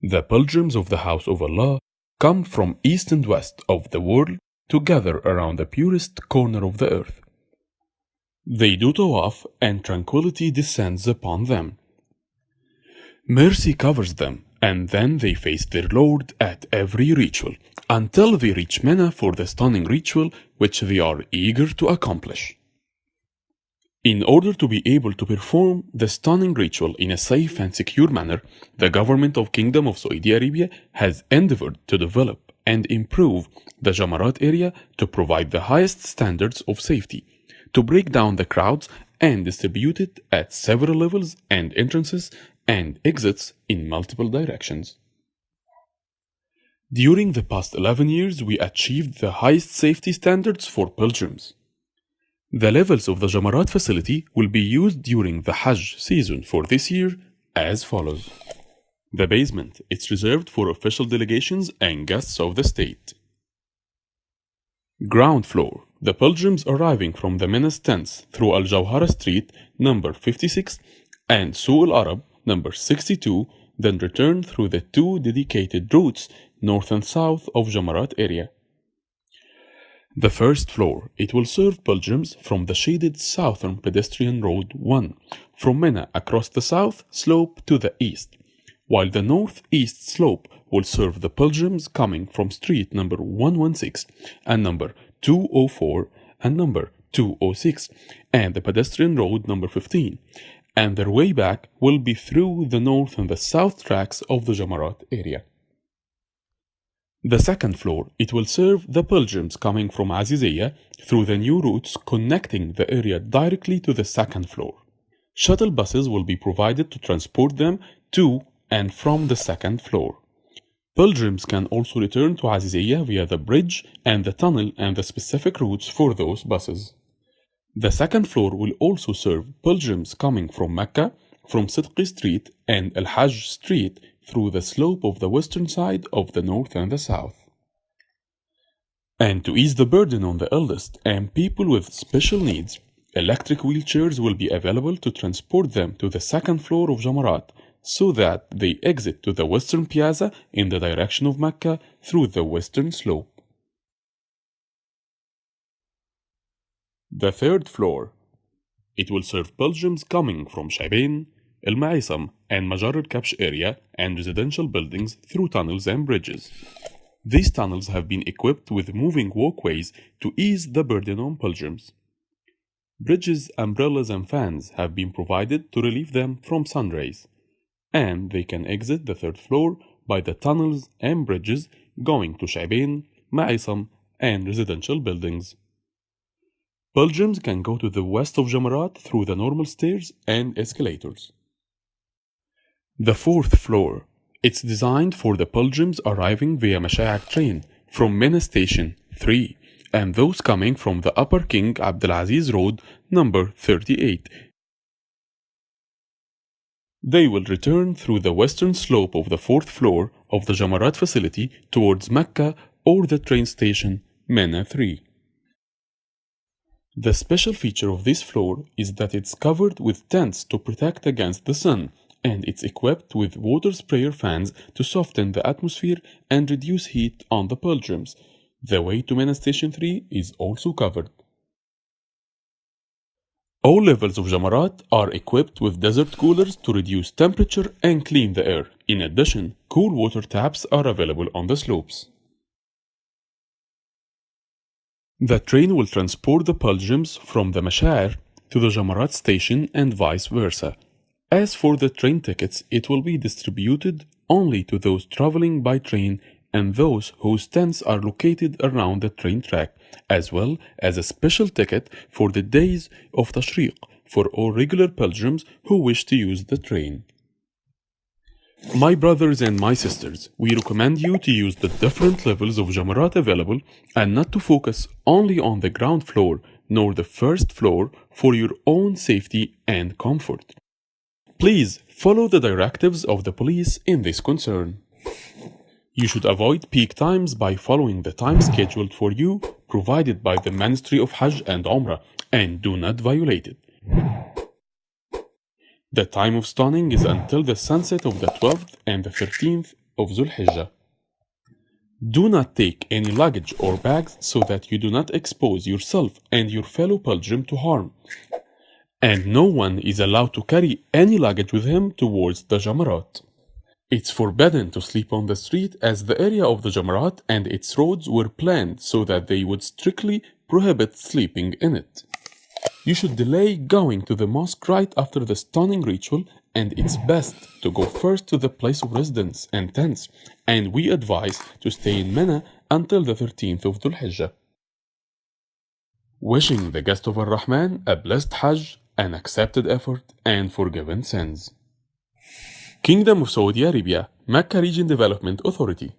The pilgrims of the house of Allah come from east and west of the world to gather around the purest corner of the earth. They do tawaf and tranquility descends upon them. Mercy covers them, and then they face their Lord at every ritual, until they reach Mina for the stunning ritual which they are eager to accomplish. In order to be able to perform the stunning ritual in a safe and secure manner, the government of Kingdom of Saudi Arabia has endeavored to develop and improve the Jamaarat area to provide the highest standards of safety, to break down the crowds and distribute it at several levels and entrances and exits in multiple directions. During the past 11 years, we achieved the highest safety standards for pilgrims. The levels of the Jamaarat facility will be used during the Hajj season for this year as follows. The basement is reserved for official delegations and guests of the state. Ground floor. The pilgrims arriving from the Mina tents through Al-Jawhara Street, number 56, and Suq Al-Arab, number 62, then return through the two dedicated routes, north and south of Jamaarat area. The first floor, it will serve pilgrims from the shaded southern pedestrian road 1, from Mina across the south slope to the east, while the northeast slope will serve the pilgrims coming from street number 116 and number 204 and number 206 and the pedestrian road number 15, and their way back will be through the north and the south tracks of the Jamaarat area. The second floor, it will serve the pilgrims coming from Aziziyah through the new routes connecting the area directly to the second floor. Shuttle buses will be provided to transport them to and from the second floor. Pilgrims can also return to Aziziyah via the bridge and the tunnel and the specific routes for those buses. The second floor will also serve pilgrims coming from Makkah, from Sidqi Street and Al-Hajj Street through the slope of the western side of the north and the south. And to ease the burden on the eldest and people with special needs, electric wheelchairs will be available to transport them to the second floor of Jamaarat so that they exit to the western piazza in the direction of Makkah through the western slope. The third floor, it will serve pilgrims coming from Shaibain, Al-Ma'isam and Majar al-Kabsh area and residential buildings through tunnels and bridges. These tunnels have been equipped with moving walkways to ease the burden on pilgrims. Bridges, umbrellas and fans have been provided to relieve them from sun rays, and they can exit the third floor by the tunnels and bridges going to Shaibain, Ma'isam and residential buildings. Pilgrims can go to the west of Jamaarat through the normal stairs and escalators. The fourth floor, it's designed for the pilgrims arriving via Mashaiq train from Mina Station 3 and those coming from the Upper King Abdulaziz Road number 38. They will return through the western slope of the fourth floor of the Jamaarat facility towards Mecca or the train station Mina 3. The special feature of this floor is that it's covered with tents to protect against the sun, and it's equipped with water sprayer fans to soften the atmosphere and reduce heat on the pilgrims. The way to Mina Station 3 is also covered. All levels of Jamaarat are equipped with desert coolers to reduce temperature and clean the air. In addition, cool water taps are available on the slopes. The train will transport the pilgrims from the Mashair to the Jamaarat station and vice versa. As for the train tickets, it will be distributed only to those traveling by train and those whose tents are located around the train track, as well as a special ticket for the days of Tashriq for all regular pilgrims who wish to use the train. My brothers and my sisters, we recommend you to use the different levels of Jamaarat available and not to focus only on the ground floor nor the first floor for your own safety and comfort. Please follow the directives of the police in this concern. You should avoid peak times by following the time scheduled for you provided by the Ministry of Hajj and Umrah and do not violate it. The time of stunning is until the sunset of the 12th and the 13th of Dhul Hijjah. Do not take any luggage or bags so that you do not expose yourself and your fellow pilgrim to harm. And no one is allowed to carry any luggage with him towards the Jamaarat. It's forbidden to sleep on the street as the area of the Jamaarat and its roads were planned so that they would strictly prohibit sleeping in it. You should delay going to the mosque right after the stunning ritual, and it's best to go first to the place of residence and tents, and we advise to stay in Mina until the 13th of Dhul Hijjah. Wishing the guest of Ar-Rahman a blessed Hajj, an accepted effort, and forgiven sins. Kingdom of Saudi Arabia, Makkah Region Development Authority.